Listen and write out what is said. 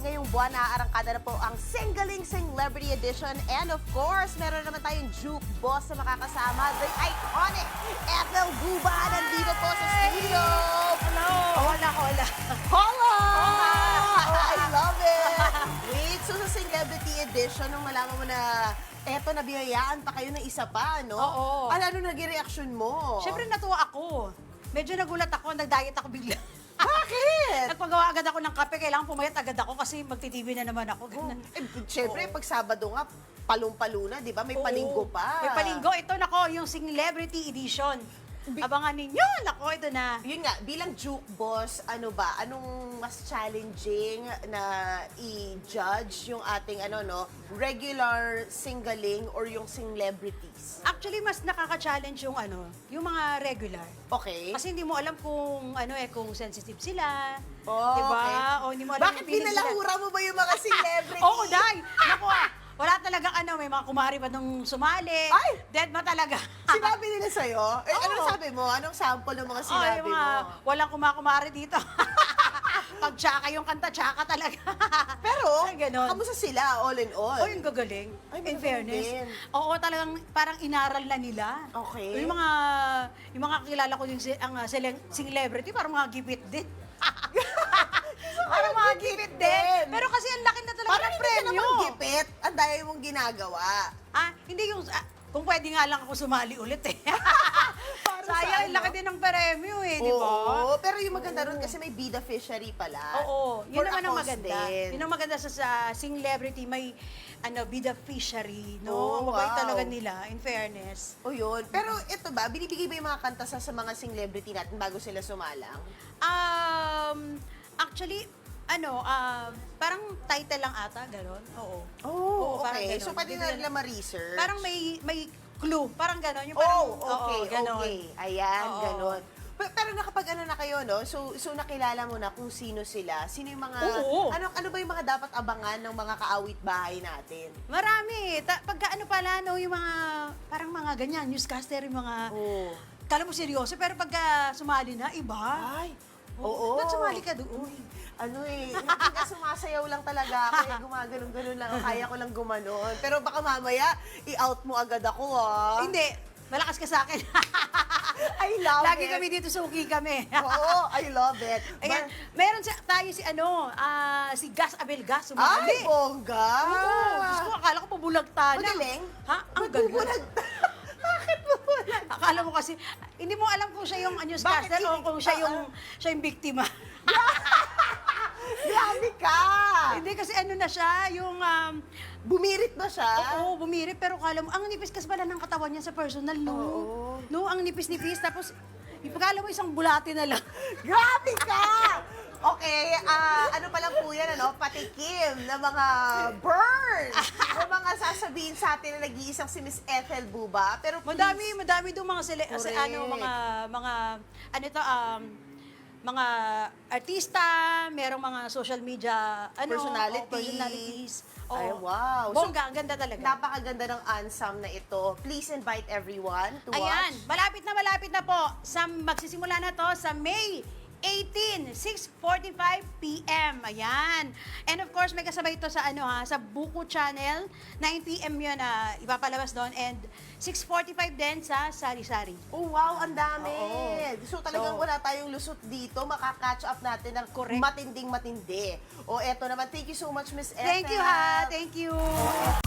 ngayong buwan, naaarangkada na po ang Singling Celebrity Edition. And of course, meron naman tayong Juke Boss na makakasama. The iconic Ethel Buba. Nandito po sa studio. Hello! Hola, hola. Hola! Oh, I love it! Wait, so sa Celebrity Edition, nung malaman mo na eto, nabiyayaan pa kayo ng isa pa, no? Oo. Ano naging reaction mo? Siyempre natuwa ako. Medyo nagulat ako, nag-diet ako bigla. Bakit? Nagpagawa agad ako ng kape, kailangan pumayat agad ako kasi magti-TV na naman ako. Siyempre, pag Sabado nga, palong-palo na, di ba? May Oo. palinggo pa. May palinggo. Ito, nako, yung Celebrity Edition. Abangan ninyo, nako, ito na. Yun nga, bilang Juke Boss, ano ba? Anong mas challenging na i-judge yung ating regular singling or yung celebrities? Actually, mas nakaka-challenge yung mga regular. Okay. Kasi hindi mo alam kung kung sensitive sila. Oh, diba? okay. O hindi mo alam Bakit yung feeling nila. pinalahura mo ba yung mga celebrities? Oo, dahil. Naku, wala talagang may mga kumari pa nung sumali. Ay! Dead ma talaga. Sinabi nila sa'yo? Eh, Oo. anong sabi mo? Anong sample ng mga Oh, sinabi yung mga mo? walang kumakumari dito. Pag tsaka yung kanta, tsaka talaga. Pero, Ay, ganon. kamusta sila all in all? Oh, yung gagaling. Ay, In magaling fairness. din. Oo, talagang parang inaral na nila. Okay. Yung mga kakilala ko yung celebrity, parang mga gipit din. Parang mga gipit din. Pero kasi ang laki na talaga Parang ng hindi ka premyo. naman gipit. Ang daya mong ginagawa. Hindi yung... kung pwede nga lang ako sumali ulit eh. Para sa Sayang, ano? laki din ng premyo eh, di ba? Oo, pero yung maganda ron kasi may bida fishery pala. Oo, yun For naman ang a cause maganda. din. Yun ang maganda sa celebrity, may bida fishery, no? Oh, Ang mabait wow. talaga nila, in fairness. O yun. Pero ito ba, binibigay ba yung mga kanta sa mga celebrity natin bago sila sumalang? Actually, parang title lang ata, gano'n. Oo. Oh, Oo, parang okay. ganon. So, pwede na nila ma-research? Parang may clue, parang gano'n. Yung parang, okay, ganon. okay. Ayan, Oo. ganon. Pero nakapag na kayo, no? So nakilala mo na kung sino sila. Sino yung mga... Oo. Ano ba yung mga dapat abangan ng mga kaawit bahay natin? Marami. Pagka pala, no, yung mga, parang mga ganyan, newscaster, yung mga, Oo. kala mo seryoso, pero pagka sumali na, iba. Ay, oo. Ba't sumali ka doon? Hindi sumasayaw lang talaga ako. Gumaganon-ganon lang. Kaya ko lang gumanon. Pero baka mamaya, i-out mo agad ako, ah. Hindi. Malakas ka sa akin. I love Lagi it. kami dito, suki kami. Oo, I love it. Ayan, meron tayo si Gas Abel Gas, sumali. Ay, bongga! Oo, Diyos ko, akala ko pabulagta na. Magaling? Ha? Ang galing. Magbubulag. Bakit bubulag? Akala mo kasi, hindi mo alam kung siya yung newscaster Bakit o hindi? kung siya yung biktima. Grabe ka! Hindi kasi na siya, yung... Bumirit ba siya? Oo, bumirit, pero kala mo, ang nipis kasi pala ng katawan niya sa personal, no? Oo. No, ang nipis-nipis, tapos, ipagkala mo isang bulati na lang. Grabe ka! Okay, ano pa lang po yan, patikim na mga burns na mga sasabihin sa atin na nag-iisang si Miss Ethel Buba. Pero please, Madami doon mga Correct. mga artista, merong mga social media personalities. Oo. Ay, wow. Bongga, ang ganda talaga. Napakaganda ng ansam na ito. Please invite everyone to Ayan, watch. malapit na po. Magsisimula na to sa May 18, 6:45 p.m. Ayan. And of course, may kasabay ito sa sa Buko Channel. 9 p.m. yun ipapalabas doon. And 6:45 din sa Sari Sari. Oh, wow, ang dami. Oo. So talagang So, wala tayong lusot dito. Makaka-catch up natin ng Correct. matinding-matindi. O eto naman, thank you so much, Miss Ethel. Thank you, ha. Thank you.